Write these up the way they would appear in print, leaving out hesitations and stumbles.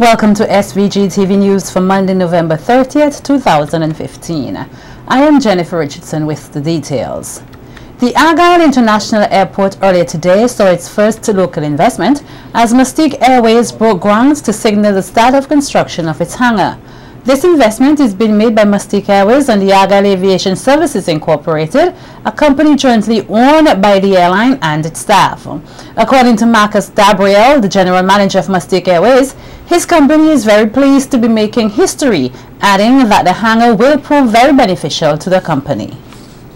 Welcome to SVG-TV News for Monday, November 30th, 2015. I am Jennifer Richardson with the details. The Argyle International Airport earlier today saw its first local investment as Mystique Airways broke ground to signal the start of construction of its hangar. This investment is being made by Mystique Airways and the Argyle Aviation Services Incorporated, a company jointly owned by the airline and its staff. According to Marcus Gabriel, the general manager of Mystique Airways, his company is very pleased to be making history, adding that the hangar will prove very beneficial to the company.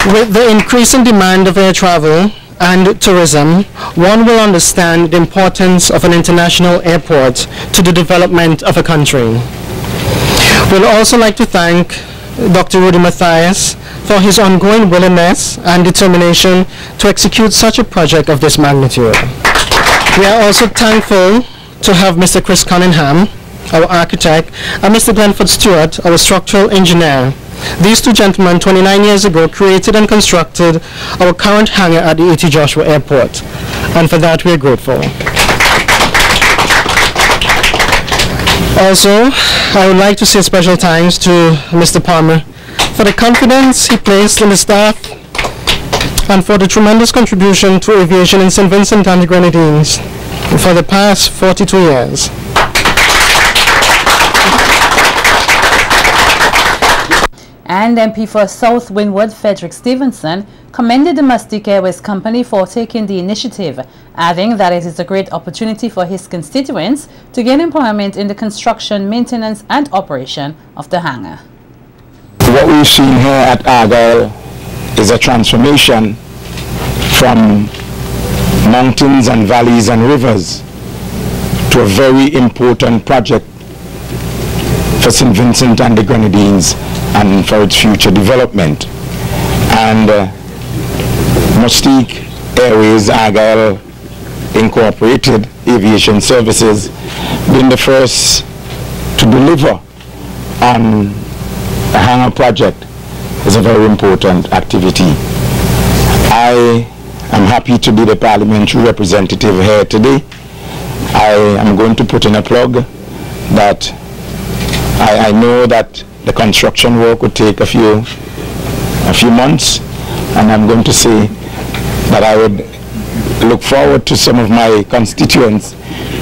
With the increasing demand of air travel and tourism, one will understand the importance of an international airport to the development of a country. We'd also like to thank Dr. Rudy Matthias for his ongoing willingness and determination to execute such a project of this magnitude. We are also thankful to have Mr. Chris Cunningham, our architect, and Mr. Glenford Stewart, our structural engineer. These two gentlemen 29 years ago created and constructed our current hangar at the A.T. Joshua Airport, and for that we are grateful. Also, I would like to say special thanks to Mr. Palmer for the confidence he placed in the staff and for the tremendous contribution to aviation in St. Vincent and the Grenadines for the past 42 years. And MP for South Windward Frederick Stevenson commended the Mystique Airways company for taking the initiative, adding that it is a great opportunity for his constituents to gain employment in the construction, maintenance and operation of the hangar. What we've seen here at Argyle is a transformation from mountains and valleys and rivers to a very important project for St. Vincent and the Grenadines and for its future development. And Mystique Airways Argyle Incorporated Aviation Services being the first to deliver on a hangar project is a very important activity. I am happy to be the parliamentary representative here today. I am going to put in a plug that I know that the construction work would take a few months, and I'm going to say that I would look forward to some of my constituents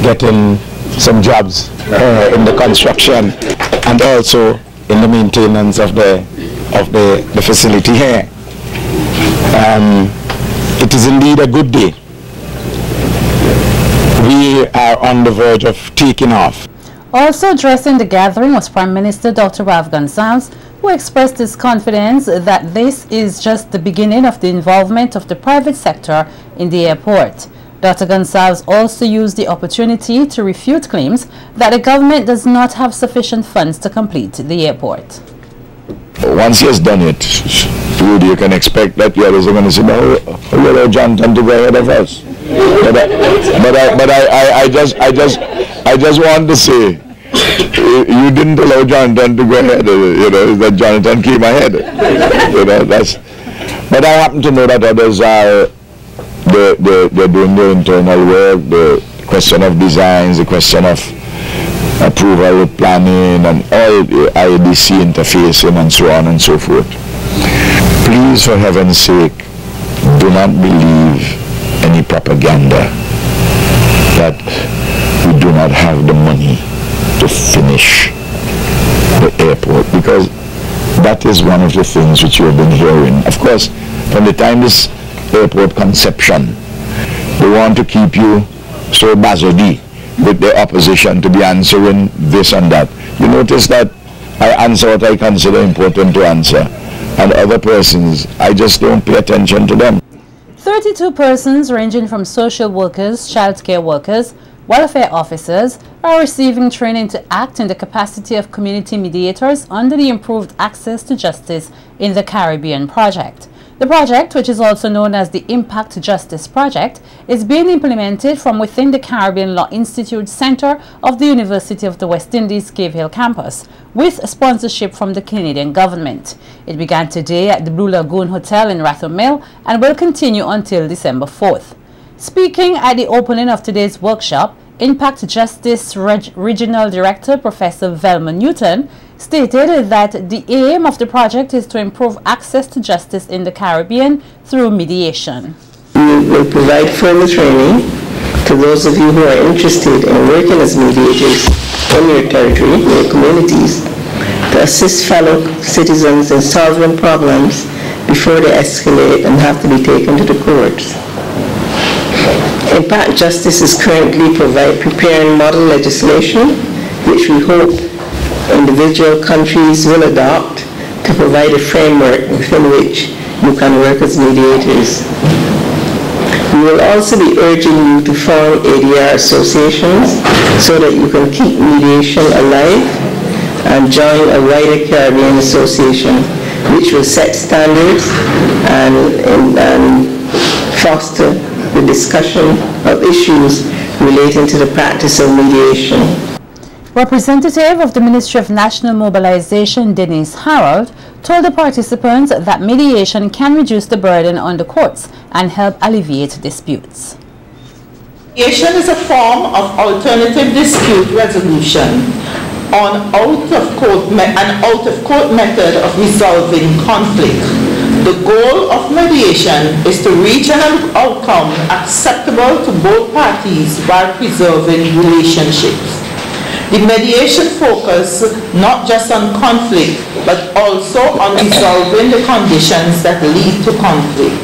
getting some jobs in the construction and also in the maintenance of the facility here. It is indeed a good day. We are on the verge of taking off. Also addressing the gathering was Prime Minister Dr. Rav Gonsalves, who expressed his confidence that this is just the beginning of the involvement of the private sector in the airport. Dr. Gonsalves also used the opportunity to refute claims that the government does not have sufficient funds to complete the airport. Once he has done it, Rudy, you can expect that the others are going to say, no, we allow Jonathan to go ahead of us. I just want to say, you didn't allow Jonathan to go ahead, that Jonathan came ahead. But I happen to know that others are they're doing their internal work, the question of designs, the question of approval with planning and all the IADC interfacing and so on and so forth. Please, for heaven's sake, do not believe any propaganda that we do not have the money to finish the airport, because that is one of the things which you have been hearing. Of course, from the time this airport conception, they want to keep you so bazardy with the opposition to be answering this and that. You notice that I answer what I consider important to answer, and other persons, I just don't pay attention to them. 32 persons ranging from social workers, child care workers, welfare officers are receiving training to act in the capacity of community mediators under the Improved Access to Justice in the Caribbean project. The project, which is also known as the Impact Justice Project, is being implemented from within the Caribbean Law Institute Center of the University of the West Indies Cave Hill campus, with sponsorship from the Canadian government. It began today at the Blue Lagoon Hotel in Rathdrum Mill and will continue until December 4th. Speaking at the opening of today's workshop, Impact Justice Regional Director Professor Velma Newton stated that the aim of the project is to improve access to justice in the Caribbean through mediation. We will provide further training to those of you who are interested in working as mediators in your territory, your communities, to assist fellow citizens in solving problems before they escalate and have to be taken to the courts. Impact Justice is currently preparing model legislation, which we hope individual countries will adopt to provide a framework within which you can work as mediators. We will also be urging you to form ADR associations so that you can keep mediation alive and join a wider Caribbean association which will set standards and foster the discussion of issues relating to the practice of mediation. Representative of the Ministry of National Mobilization, Denise Harold, told the participants that mediation can reduce the burden on the courts and help alleviate disputes. Mediation is a form of alternative dispute resolution, an out-of-court method of resolving conflict. The goal of mediation is to reach an outcome acceptable to both parties while preserving relationships. The mediation focuses not just on conflict, but also on resolving the conditions that lead to conflict.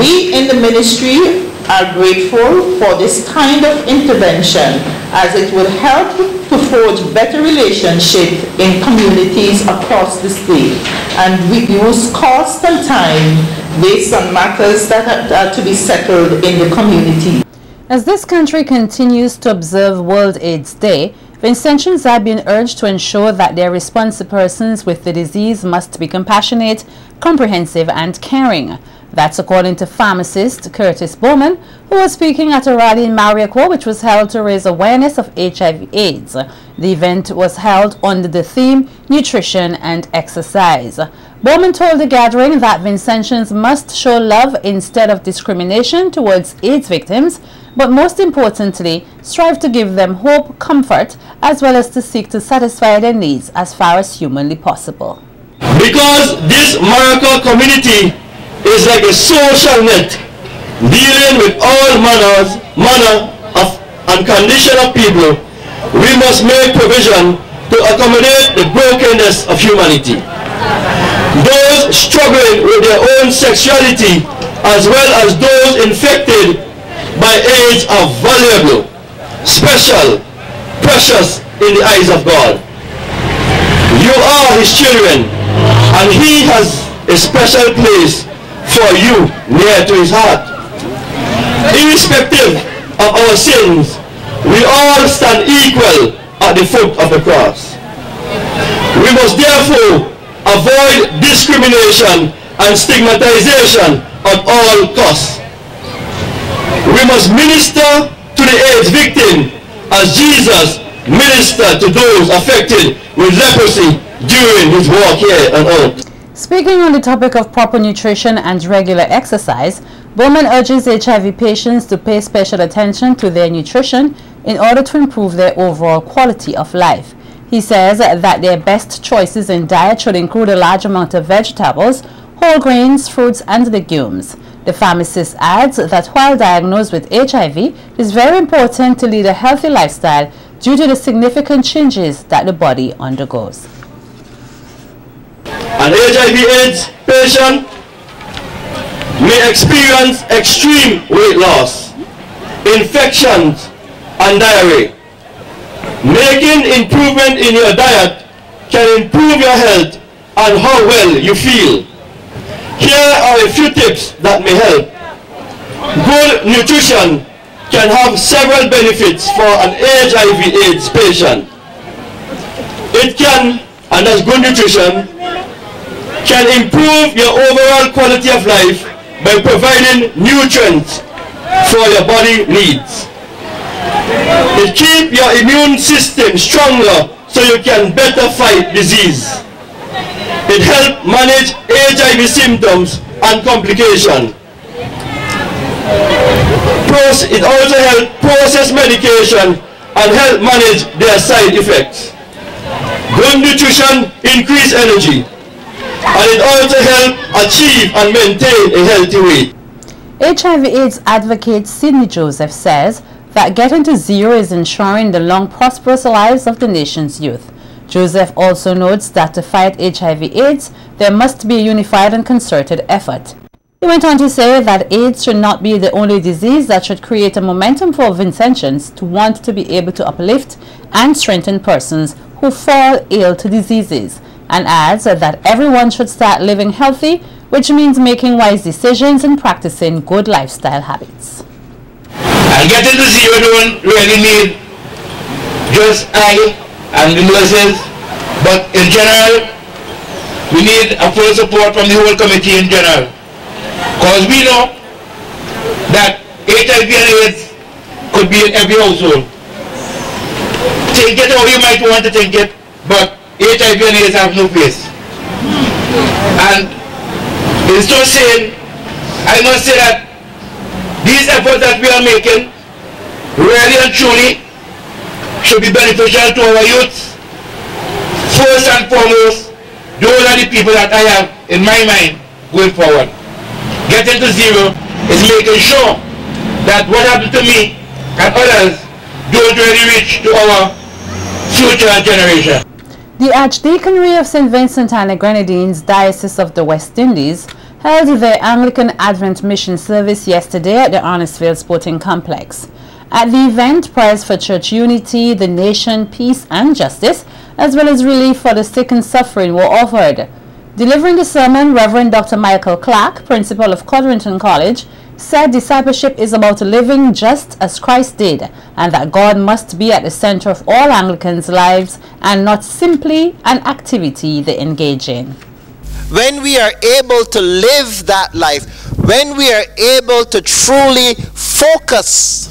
We in the ministry are grateful for this kind of intervention, as it will help to forge better relationships in communities across the state and reduce cost and time based on matters that are to be settled in the community. As this country continues to observe World AIDS Day, Vincentians are being urged to ensure that their response to persons with the disease must be compassionate, comprehensive and caring. That's according to pharmacist Curtis Bowman, who was speaking at a rally in Mariaco, which was held to raise awareness of HIV/AIDS. The event was held under the theme Nutrition and Exercise. Bowman told the gathering that Vincentians must show love instead of discrimination towards AIDS victims, but most importantly, strive to give them hope, comfort, as well as to seek to satisfy their needs as far as humanly possible. Because this Mariaco community is like a social net dealing with all manner of and condition of people, we must make provision to accommodate the brokenness of humanity. Those struggling with their own sexuality as well as those infected by AIDS are valuable, special, precious in the eyes of God. You are His children, and He has a special place for you near to His heart. Irrespective of our sins, we all stand equal at the foot of the cross. We must therefore avoid discrimination and stigmatization at all costs. We must minister to the AIDS victim as Jesus ministered to those affected with leprosy during His walk here on earth. Speaking on the topic of proper nutrition and regular exercise, Bowman urges HIV patients to pay special attention to their nutrition in order to improve their overall quality of life. He says that their best choices in diet should include a large amount of vegetables, whole grains, fruits and legumes. The pharmacist adds that while diagnosed with HIV, it is very important to lead a healthy lifestyle due to the significant changes that the body undergoes. An HIV/AIDS patient may experience extreme weight loss, infections and diarrhea. Making improvement in your diet can improve your health and how well you feel. Here are a few tips that may help. Good nutrition can have several benefits for an HIV/AIDS patient. It can, and that's good nutrition, can improve your overall quality of life by providing nutrients for your body needs. It keeps your immune system stronger so you can better fight disease. It helps manage HIV symptoms and complications. it also helps process medication and help manage their side effects. Good nutrition increases energy, and it also helps achieve and maintain a healthy weight. HIV/AIDS advocate Sidney Joseph says that getting to zero is ensuring the long, prosperous lives of the nation's youth. Joseph also notes that to fight HIV/AIDS, there must be a unified and concerted effort. He went on to say that AIDS should not be the only disease that should create a momentum for Vincentians to want to be able to uplift and strengthen persons who fall ill to diseases, and adds that everyone should start living healthy, which means making wise decisions and practicing good lifestyle habits. And getting to zero don't really need just I and the nurses, but in general, we need a full support from the whole committee in general. Because we know that HIV and AIDS could be in every household. Think it how you might want to think it, but HIV and AIDS have no face. And it's so saying, I must say that these efforts that we are making really and truly should be beneficial to our youth. First and foremost, those are the people that I have in my mind going forward. Getting to zero is making sure that what happened to me and others don't really reach to our future generation. The Archdeaconry of St. Vincent and the Grenadines, Diocese of the West Indies, held their Anglican Advent Mission service yesterday at the Arnesville Sporting Complex. At the event, prayers for church unity, the nation, peace and justice, as well as relief for the sick and suffering were offered. Delivering the sermon, Reverend Dr. Michael Clark, principal of Codrington College, said discipleship is about living just as Christ did, and that God must be at the center of all Anglicans' lives and not simply an activity they engage in. When we are able to live that life, when we are able to truly focus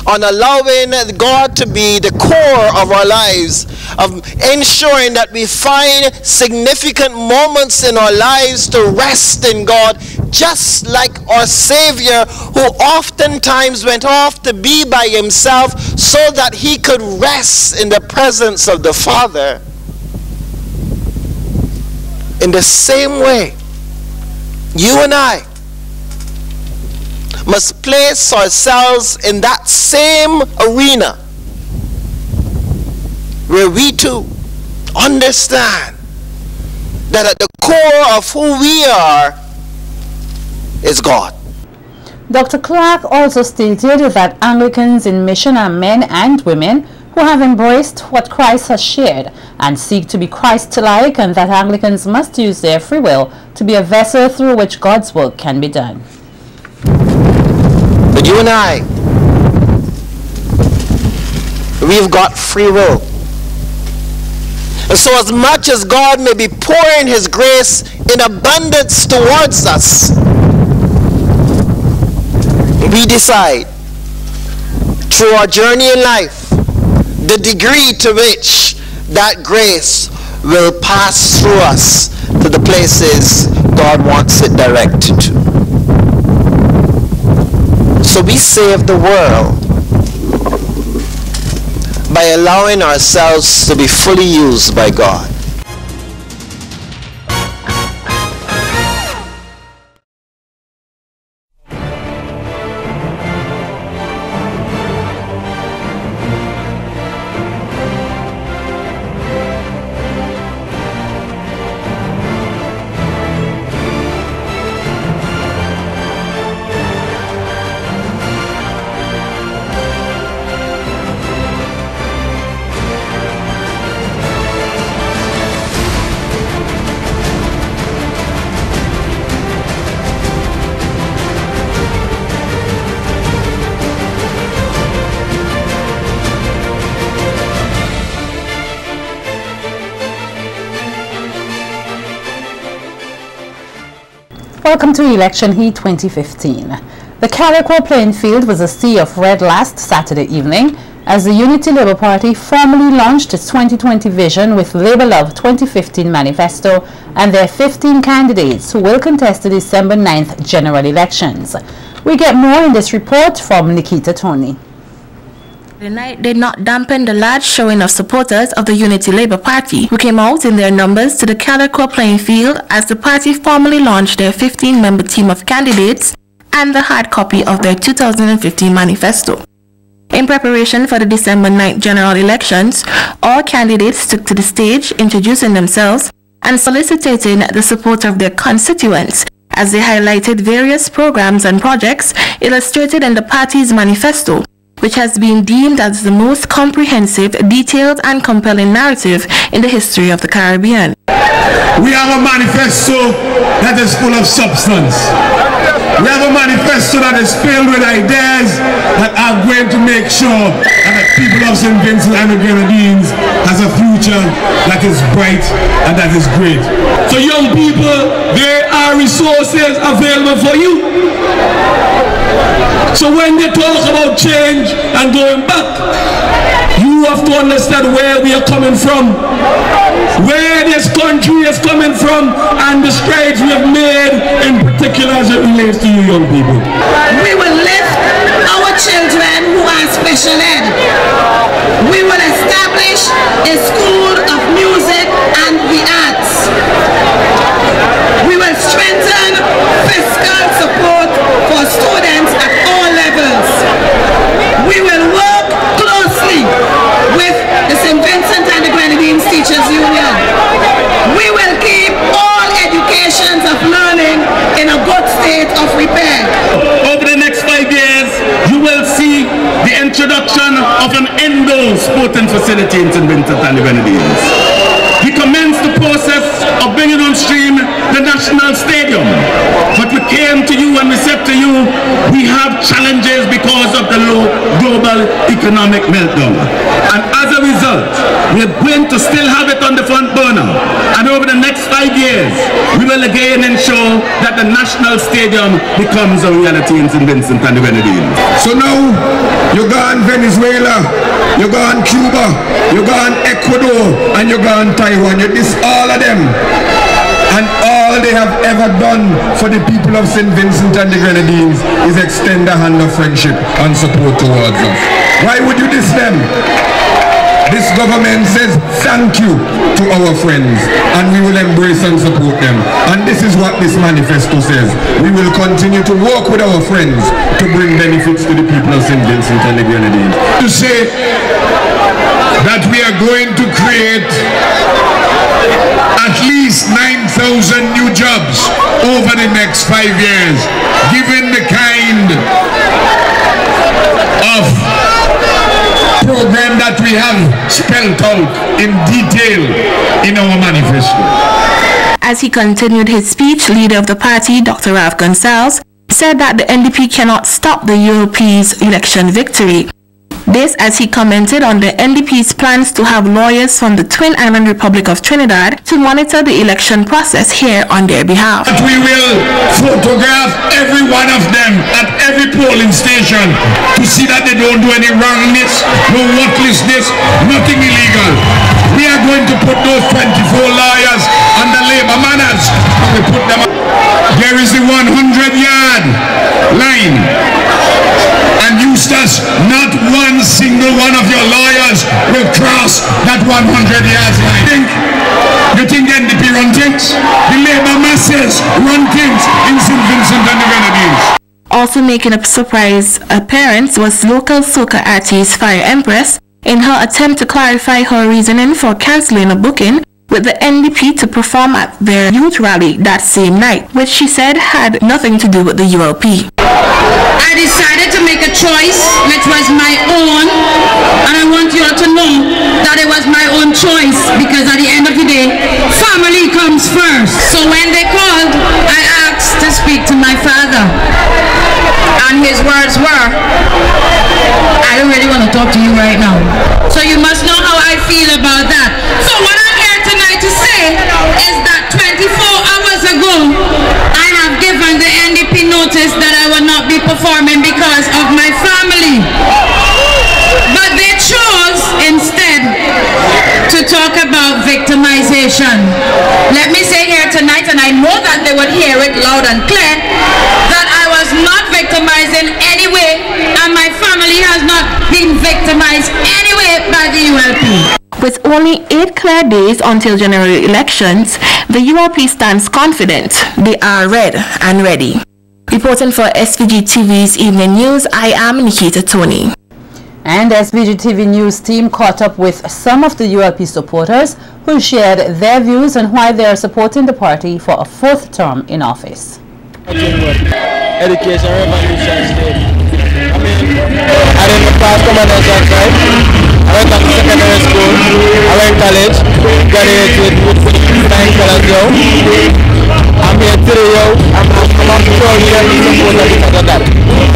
on allowing God to be the core of our lives, of ensuring that we find significant moments in our lives to rest in God, just like our Savior, who oftentimes went off to be by himself so that he could rest in the presence of the Father. In the same way, you and I must place ourselves in that same arena where we too understand that at the core of who we are is God. Dr. Clark also stated that Anglicans in mission are men and women who have embraced what Christ has shared and seek to be Christ-like, and that Anglicans must use their free will to be a vessel through which God's work can be done. But you and I, we've got free will. And so as much as God may be pouring his grace in abundance towards us, we decide through our journey in life the degree to which that grace will pass through us to the places God wants it directed to. So we save the world by allowing ourselves to be fully used by God. Welcome to Election Heat 2015. The Calico playing field was a sea of red last Saturday evening as the Unity Labour Party formally launched its 2020 vision with Labour Love 2015 manifesto and their 15 candidates who will contest the December 9th general elections. We get more in this report from Nikita Tony. The night did not dampen the large showing of supporters of the Unity Labour Party, who came out in their numbers to the Calico playing field as the party formally launched their 15-member team of candidates and the hard copy of their 2015 manifesto. In preparation for the December 9th general elections, all candidates took to the stage introducing themselves and soliciting the support of their constituents as they highlighted various programs and projects illustrated in the party's manifesto, which has been deemed as the most comprehensive, detailed and compelling narrative in the history of the Caribbean. We have a manifesto that is full of substance. We have a manifesto that is filled with ideas that are going to make sure that the people of St. Vincent and the Grenadines has a future that is bright and that is great. So young people, there are resources available for you. So when they talk about change and going back, you have to understand where we are coming from, where this country is coming from, and the strides we have made, in particular as it relates to you young people. We will lift our children who are special ed. We will establish a school of music and the arts. We will strengthen fiscal support for students at all levels. We will work closely with the St. Vincent and the Grenadines Teachers Union. We will keep all educations of learning in a good state of repair. Over the next 5 years, you will see the introduction of an indoor sporting facility in St. Vincent and the Grenadines. We commenced the process of bringing on stream the National Stadium. But we came to you and we said to you, we have challenges because of the low global economic meltdown. And as a result, we are going to still have it on the front burner. And over the next 5 years, we will again ensure that the National Stadium becomes a reality in St. Vincent and the Grenadines. So now, you go on Venezuela, you go on Cuba, you go on Ecuador, and you go on Taiwan. You diss all of them. And all they have ever done for the people of St. Vincent and the Grenadines is extend a hand of friendship and support towards us. Why would you diss them? This government says thank you to our friends and we will embrace and support them. And this is what this manifesto says. We will continue to work with our friends to bring benefits to the people of St. Vincent and the Grenadines. To say that we are going to create at least 9,000 new jobs over the next 5 years, given the kind of program that we have spelled out in detail in our manifesto. As he continued his speech, leader of the party, Dr. Ralph Gonsalves, said that the NDP cannot stop the UOP's election victory. This as he commented on the NDP's plans to have lawyers from the Twin Island Republic of Trinidad to monitor the election process here on their behalf. We will photograph every one of them at every polling station to see that they don't do any wrongness, no worthlessness, nothing illegal. We are going to put those 24 lawyers under labor manners. We put them up. There is the 100-yard line. And Eustace, not one single one of your lawyers will cross that 100 yards line. You think NDP run things? The labor masses run things in St. Vincent and the Grenadines. Also making a surprise appearance was local soca artist Fire Empress in her attempt to clarify her reasoning for cancelling a booking with the NDP to perform at their youth rally that same night, which she said had nothing to do with the ULP. I decided to make a choice which was my own, and I want you all to know that it was my own choice because at the end of the day, family comes first. So when they called, I asked to speak to my father, and his words were, I don't really want to talk to you right now. So you must know how I feel about that. So what I'm here tonight to say is that 24 hours ago, I have given the NDP notice that I will not be performing because of my family. But they chose instead to talk about victimization. Let me say here tonight, and I know that they would hear it loud and clear, that I was not victimized not been victimized anyway by the ULP. With only 8 clear days until general elections, the ULP stands confident they are red and ready. Reporting for SVG-TV's Evening News, I am Nikita Tony. And SVG-TV News team caught up with some of the ULP supporters who shared their views on why they are supporting the party for a 4th term in office. Education revolution state. I didn't pass combination, right? I went to secondary school, I went to college, graduated with science and yo. I'm here today, yo. I'm about to show you because of that.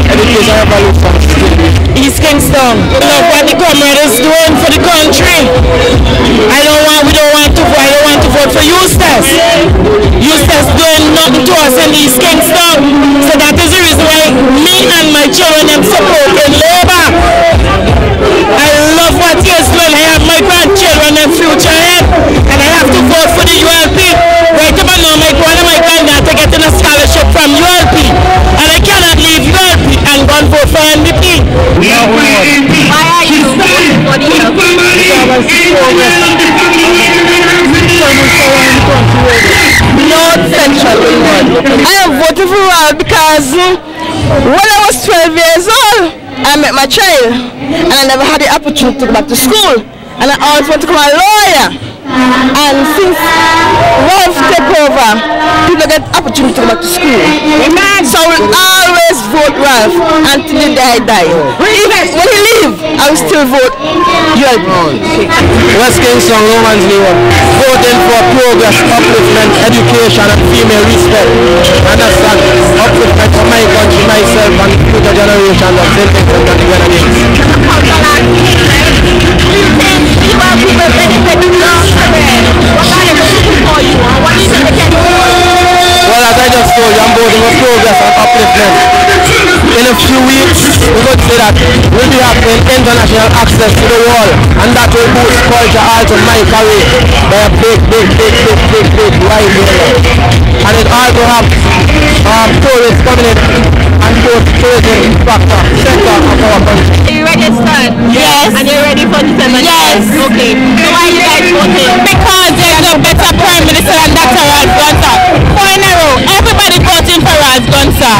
Education revolution state. East Kingston. Look what the comrade is doing for the country. I don't want to vote for Eustace. Eustace doing nothing to us in East Kingston. So that is the reason why me and my children am supporting Labour. I love what he is doing. I have my grandchildren and future ahead, and I have to vote for the ULP. Right about now, one of my granddaughters are getting a scholarship from ULP, and I cannot leave ULP and go and vote for NDP. Why are you voting for the ULP? North Central. I am voting for ULP because when I was 12 years old, I met my child, and I never had the opportunity to go back to school, and I always want to become a lawyer. And since Wolf took over, people get opportunity to go back to school. So I will always vote Ralph until the day I die. Even when he leave, I will still vote ULP. West Kingston, Romans New York, voting for progress, upliftment, education, and female respect. And that's that upliftment for my country, myself, and the future generation of Celtics and the Grenadiers. Well, as I just told you, I'm voting for progress and upliftment. In a few weeks, we're going to say that we'll be having international access to the world, and that will boost culture also my career by a big wide area. And it also have tourists coming in and both tourism factor, center of our country. Are you registered? Yes. And you're ready for December? Yes. Okay. So why are you guys voting? Because there's a better Prime Minister than Dr. Ralph Gunter. 4 in a row, everybody voting for Ralph Gunter.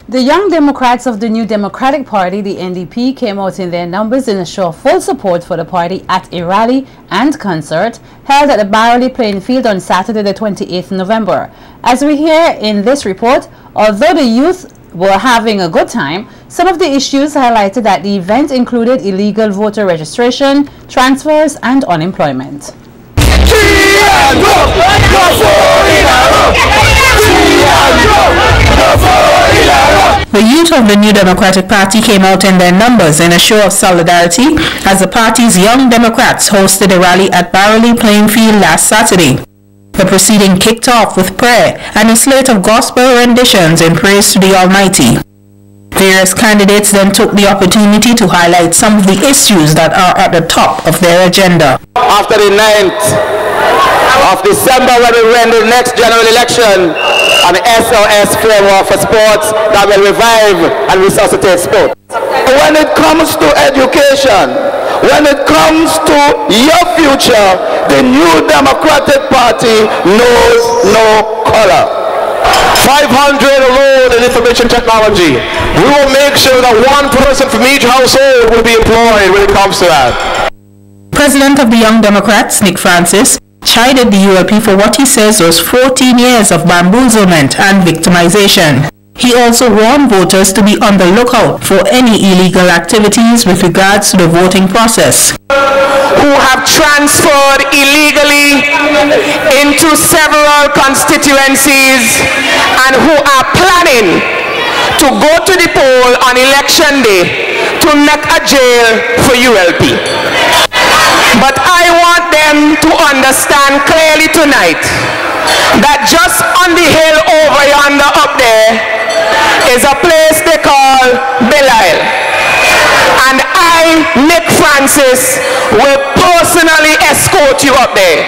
The Young Democrats of the New Democratic Party, the NDP, came out in their numbers in a show of full support for the party at a rally and concert held at the Barley playing field on Saturday the 28th November. As we hear in this report, although the youth were having a good time, some of the issues highlighted at the event included illegal voter registration, transfers, and unemployment. The youth of the New Democratic Party came out in their numbers in a show of solidarity as the party's Young Democrats hosted a rally at Barley playing field last Saturday. The proceeding kicked off with prayer and a slate of gospel renditions in praise to the Almighty. Various candidates then took the opportunity to highlight some of the issues that are at the top of their agenda. After the 9th of December, when we win the next general election, an SOS framework for sports that will revive and resuscitate sport. When it comes to education, when it comes to your future, the New Democratic Party knows no color. 500 road and information technology. We will make sure that one person from each household will be employed when it comes to that. President of the Young Democrats, Nick Francis, chided the ULP for what he says was 14 years of bamboozlement and victimization. He also warned voters to be on the lookout for any illegal activities with regards to the voting process. Who have transferred illegally into several constituencies and who are planning to go to the poll on election day to make a jail for ULP. But I want them to understand clearly tonight that just on the hill over yonder up there is a place they call Belial. And I, Nick Francis, will personally escort you up there.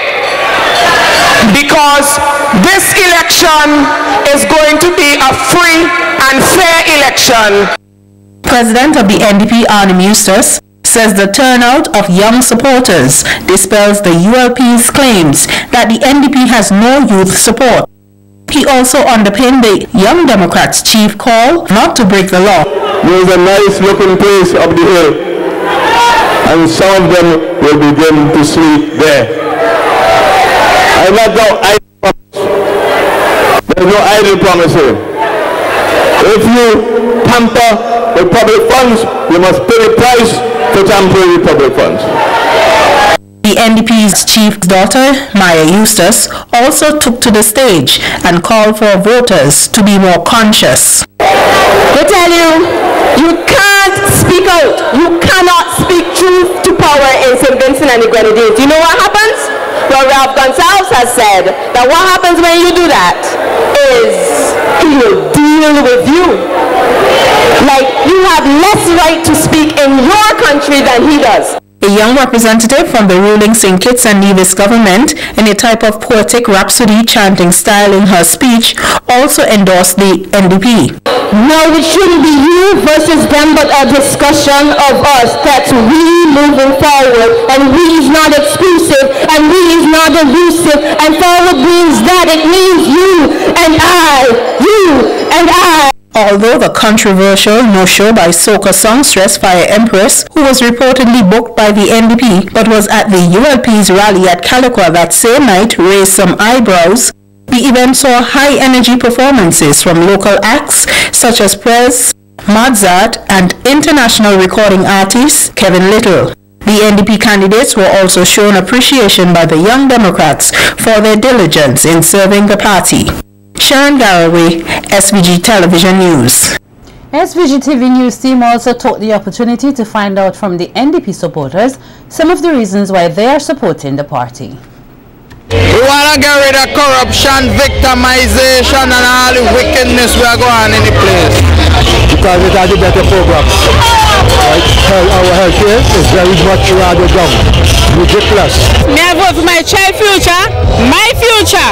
Because this election is going to be a free and fair election. President of the NDP, Arnim Eustace, says the turnout of young supporters dispels the ULP's claims that the NDP has no youth support. He also underpinned the Young Democrats' chief call not to break the law. There is a nice looking place up the hill, and some of them will begin to sleep there. I'm not no idle promise. There's no idle promise here. If you tamper with public funds, you must pay the price for tampering with public funds. The NDP's chief daughter, Maya Eustace, also took to the stage and called for voters to be more conscious. I tell you, you can't speak out. You cannot speak truth to power in St. Vincent and the Grenadines. You know what happens? Well, Ralph Gonsalves has said that what happens when you do that is he will deal with you. Like, you have less right to speak in your country than he does. A young representative from the ruling St. Kitts and Nevis government, in a type of poetic rhapsody chanting style in her speech, also endorsed the NDP. No, it shouldn't be you versus them, but a discussion of us. That's we moving forward, and we is not exclusive, and we is not elusive, and forward means that it means you and I, you and I. Although the controversial no-show by soca songstress Fire Empress, who was reportedly booked by the NDP but was at the ULP's rally at Calicoa that same night, raised some eyebrows, the event saw high-energy performances from local acts such as Prez, Mozart, and international recording artist Kevin Little. The NDP candidates were also shown appreciation by the Young Democrats for their diligence in serving the party. Sharon Garraway, SVG Television News. SVG-TV News team also took the opportunity to find out from the NDP supporters some of the reasons why they are supporting the party. We want to get rid of corruption, victimization, and all the wickedness we are going on in the place. Because it has a better program. Right? Our health care is very much rather down. Ridiculous. May I vote for my child future? My future!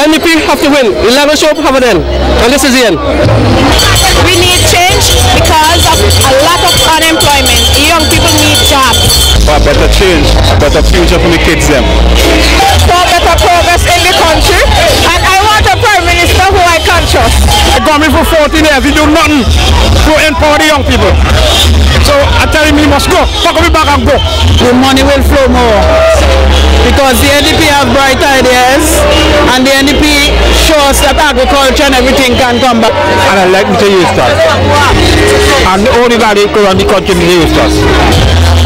NDP have to win. 11 show have it in. And this is the end. We need change because of a lot of unemployment. Young people need jobs. For a better change, a better future for the kids them. For better progress in the country, and I want a Prime Minister who I can trust. I got me for 14 years, he do nothing to empower the young people. So I tell him he must go, fuck me back and go. The money will flow more because the NDP have bright ideas and the NDP shows that agriculture and everything can come back. And I like Mr. Eustace. And the only guy that could run the country is Eustace.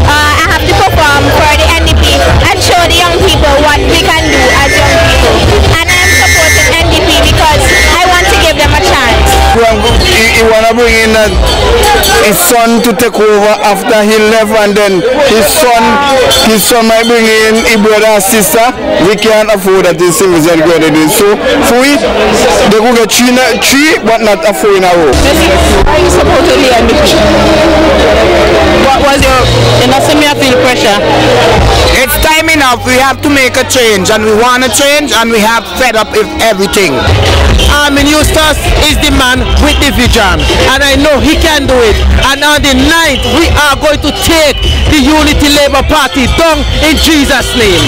I have to perform for the NDP and show the young people what we can do as young people. And I am supporting NDP because I want to give them a chance. He want to bring in his son to take over after he left, and then his son might bring in his brother and sister. We can't afford that in St. Vincent Grenadines. So for it, they could get three but not a 4 in a row. Are you supporting the NDP? What was your, I feel pressure? It's time enough. We have to make a change, and we want to change, and we have fed up with everything. Armin Eustace is the man with the vision, and I know he can do it. And on the 9th, we are going to take the Unity Labour Party down in Jesus' name.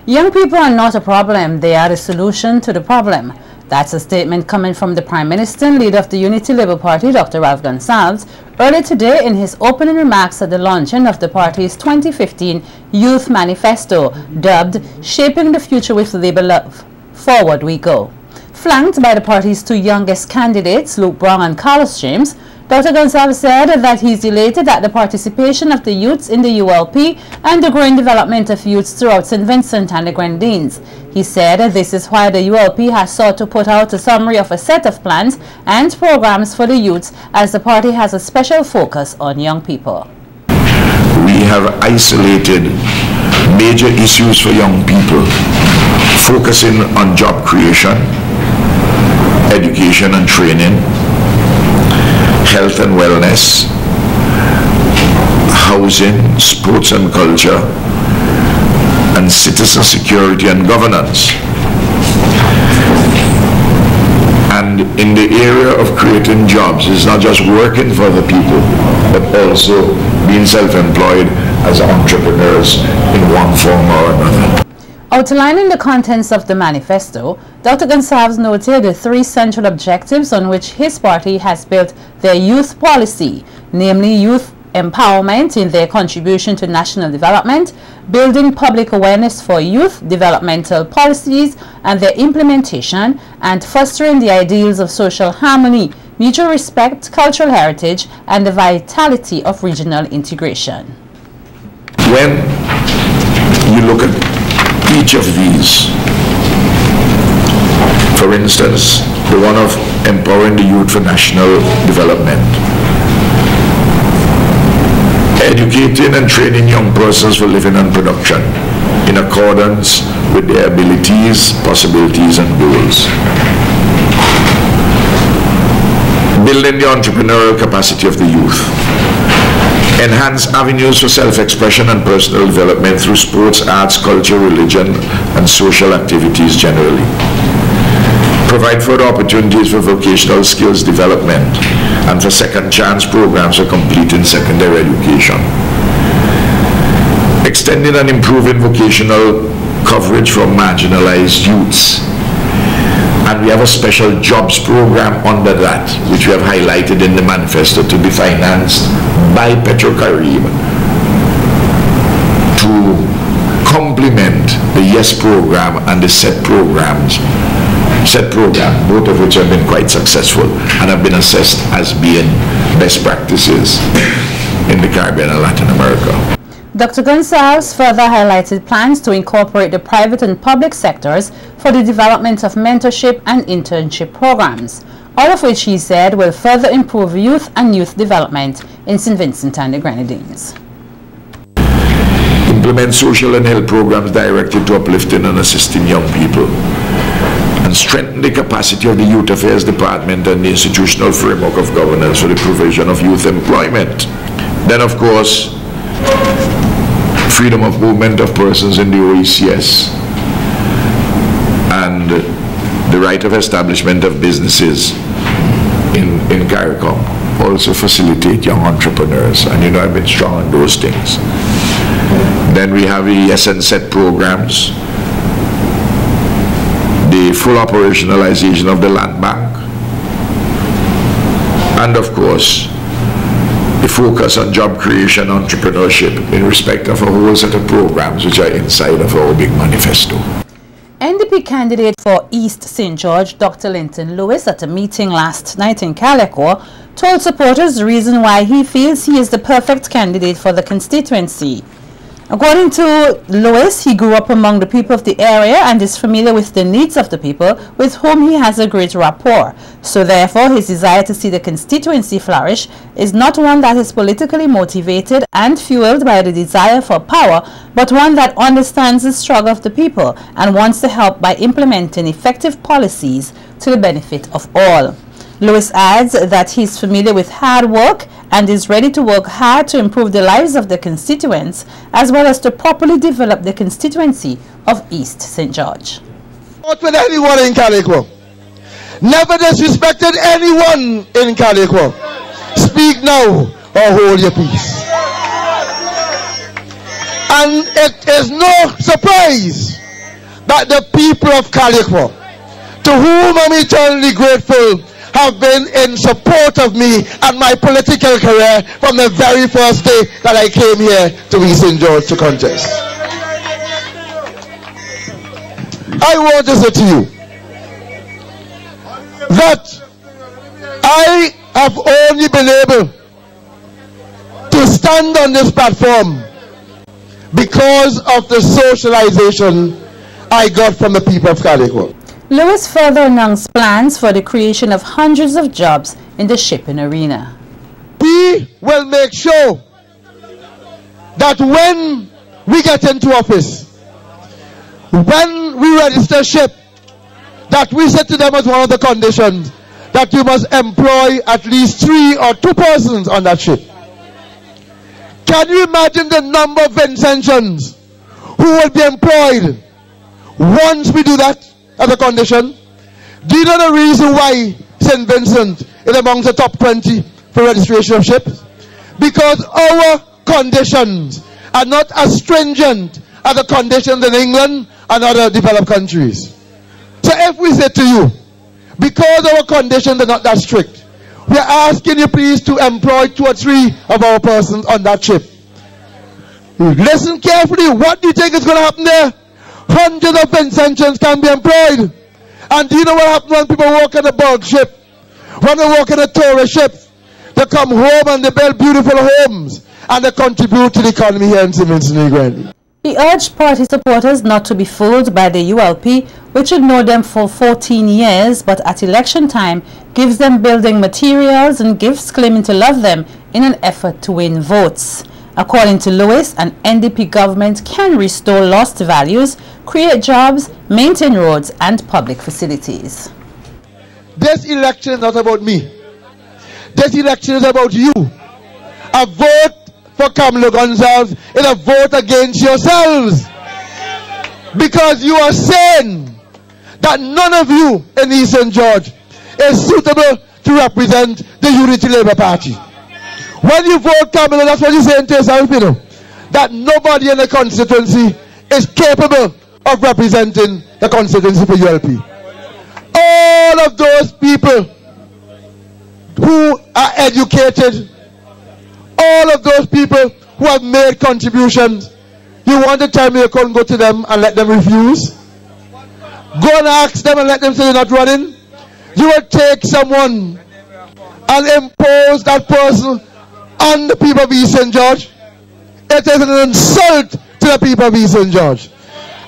Young people are not a problem, they are the solution to the problem. That's a statement coming from the Prime Minister and leader of the Unity Labour Party, Dr. Ralph Gonsalves, earlier today in his opening remarks at the launching of the party's 2015 Youth Manifesto, dubbed Shaping the Future with Labour Love. Forward we go. Flanked by the party's two youngest candidates, Luke Brown and Carlos James, Dr. Gonsalves said that he's elated at the participation of the youths in the ULP and the growing development of youths throughout St. Vincent and the Grenadines. He said this is why the ULP has sought to put out a summary of a set of plans and programs for the youths, as the party has a special focus on young people. We have isolated major issues for young people, focusing on job creation, education and training, health and wellness, housing, sports and culture, and citizen security and governance. And in the area of creating jobs, it's not just working for the people, but also being self-employed as entrepreneurs in one form or another. Outlining the contents of the manifesto, Dr. Gonsalves noted the three central objectives on which his party has built their youth policy, namely youth empowerment in their contribution to national development, building public awareness for youth developmental policies and their implementation, and fostering the ideals of social harmony, mutual respect, cultural heritage, and the vitality of regional integration. When you look at each of these, for instance, the one of empowering the youth for national development, educating and training young persons for living and production in accordance with their abilities, possibilities, and goals. Building the entrepreneurial capacity of the youth. Enhance avenues for self-expression and personal development through sports, arts, culture, religion, and social activities generally. Provide further opportunities for vocational skills development and for second chance programs for completing secondary education. Extending and improving vocational coverage for marginalized youths. And we have a special jobs program under that, which we have highlighted in the manifesto, to be financed by Petrocarib to complement the YES program and the SET programs. SET program, both of which have been quite successful and have been assessed as being best practices in the Caribbean and Latin America. Dr. Gonsalves further highlighted plans to incorporate the private and public sectors for the development of mentorship and internship programs, all of which he said will further improve youth and youth development in St. Vincent and the Grenadines. Implement social and health programs directed to uplifting and assisting young people, and strengthen the capacity of the Youth Affairs Department and the institutional framework of governance for the provision of youth employment. Then, of course, freedom of movement of persons in the OECS and the right of establishment of businesses in CARICOM also facilitate young entrepreneurs, and you know I've been strong on those things. Then we have the YES and SET programs, the full operationalization of the land bank, and of course the focus on job creation and entrepreneurship in respect of a whole set of programs which are inside of our big manifesto. NDP candidate for East St. George, Dr. Linton Lewis, at a meeting last night in Calico, told supporters the reason why he feels he is the perfect candidate for the constituency. According to Lewis, he grew up among the people of the area and is familiar with the needs of the people with whom he has a great rapport. So therefore, his desire to see the constituency flourish is not one that is politically motivated and fueled by the desire for power, but one that understands the struggle of the people and wants to help by implementing effective policies to the benefit of all. Lewis adds that he is familiar with hard work and is ready to work hard to improve the lives of the constituents as well as to properly develop the constituency of East St. George. Not with anyone in Calico. Never disrespected anyone in Calico. Speak now or hold your peace. And it is no surprise that the people of Calico, to whom I'm eternally grateful, have been in support of me and my political career from the very first day that I came here to East St. George to contest. I want to say to you that I have only been able to stand on this platform because of the socialization I got from the people of Calico. Lewis further announced plans for the creation of hundreds of jobs in the shipping arena. We will make sure that when we get into office, when we register ship, that we said to them as one of the conditions that you must employ at least 3 or 2 persons on that ship. Can you imagine the number of Vincentians who will be employed once we do that as a condition? Do you know the reason why St. Vincent is amongst the top 20 for registration of ships? Because our conditions are not as stringent as the conditions in England and other developed countries. So if we say to you, because our conditions are not that strict, we are asking you please to employ 2 or 3 of our persons on that ship. Listen carefully. What do you think is going to happen there? Hundreds of Vincentians can be employed. And do you know what happens when people work on a bulk ship? When they work on a tourist ship, they come home and they build beautiful homes and they contribute to the economy here in St. Vincent and Grendy. He urged party supporters not to be fooled by the ULP, which ignored them for 14 years, but at election time gives them building materials and gifts claiming to love them in an effort to win votes. According to Lewis, an NDP government can restore lost values, create jobs, maintain roads and public facilities. This election is not about me. This election is about you. A vote for Kamala Gonzalez is a vote against yourselves. Because you are saying that none of you in East St. George is suitable to represent the Unity Labour Party. When you vote Kamala, that's what you're saying to yourself, you know, that nobody in the constituency is capable of representing the constituency for ULP. All of those people who are educated, all of those people who have made contributions, you want to tell me you couldn't go to them and let them refuse? Go and ask them and let them say they're not running? You will take someone and impose that person on the people of East St. George? It is an insult to the people of East St. George.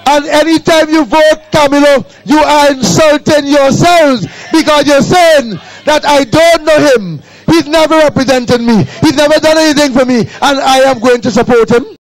And anytime you vote Camilo, you are insulting yourselves, because you're saying that I don't know him. He's never represented me. He's never done anything for me, and I am going to support him.